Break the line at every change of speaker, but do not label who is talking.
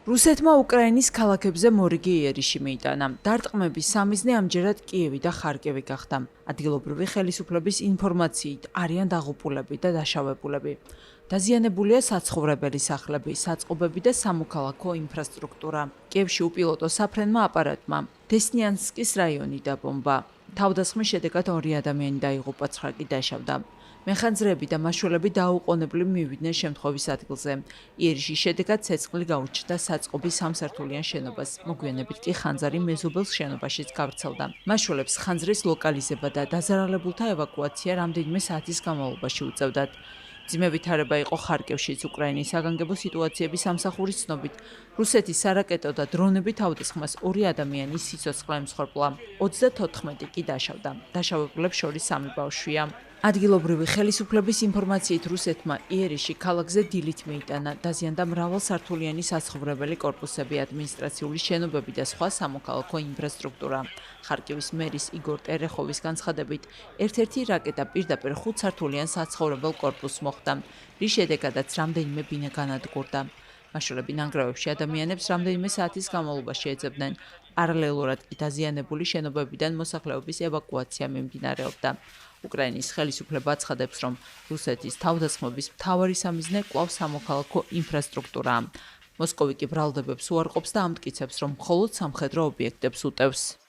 რუსეთმა უკრაინის ქალაქებზე მორიგი იერიში მიიტანა. დარტყმების სამიზნე ამჯერად კიევი და ხარკივი გახდა. ადგილობრივი ხელისუფლების ინფორმაციით არიან დაღუპულები და დაშავებულები. დაზიანებულია საცხოვრებელი სახლები, საწყობები და სამოქალაქო ინფრასტრუქტურა. კიევში უპილოტო საფრენმა აპარატმა დესნიანსკის რაიონი დაბომბა. თავდასხმის შედეგად 2 ადამიანი დაიღუპა, 9 კი დაშავდა. მეხანძრეები და მაშველები დაუყოვნებლივ მივიდნენ შემთხვევის ადგილზე. იერიში შედეგად ცეცხლი გაუჩნდა საწყობის სამსართულიან შენობას. მოგვიანებით კი ხანძარი მეზობელს შენობაშიც გავრცელდა. მაშველებს ხანძრის ლოკალიზება და დაზარალებულთა ევაკუაცია რამდენიმე საათის განმავლობაში უწევდათ. მძიმე ვითარება იყო ხარკივშიც. უკრაინის საგანგებო სიტუაციების სამსახურის ცნობით, რუსეთის სარაკეტო და დრონები თავდასხმას 2 ადამიანის სიცოცხლე ემსხვერპლა, 34 კი დაშავდა. დაშავებულებს შორის 3 ბავშვია. ადგილობრივი ხელისუფლების ინფორმაციით რუსეთმა იერიში ქალაქზე დილით მიიტანა. დაზიანდა მრავალსართულიანი საცხოვრებელი კორპუსები, ადმინისტრაციული შენობები და სხვა სამოქალაქო ინფრასტრუქტურა. ხარკივის მერის იგორ ტერეხოვის განცხადებით, ერთ-ერთი რაკეტა პირდაპირ 5-სართულიან საცხოვრებელ კორპუსს მოხვდა, რის შედეგადაც რამდენიმე ბინა განადგურდა. მაშველები ნანგრევებში ადამიანებს რამდენიმე საათის განმავლობაში ეძებდნენ. პარალელურად კი დაზიანებული შენობებიდან მოსახლეობის ევაკუაცია მიმდინარეობდა. უკრაინის ხელისუფლება აცხადებს, რომ რუსეთის თავდასხმების მთავარი სამიზნე კვლავ სამოქალაქო ინფრასტრუქტურაა. მოსკოვი კი ბრალდებებს უარყოფს და ამტკიცებს, რომ მხოლოდ სამხედრო ობიექტებს უტევს.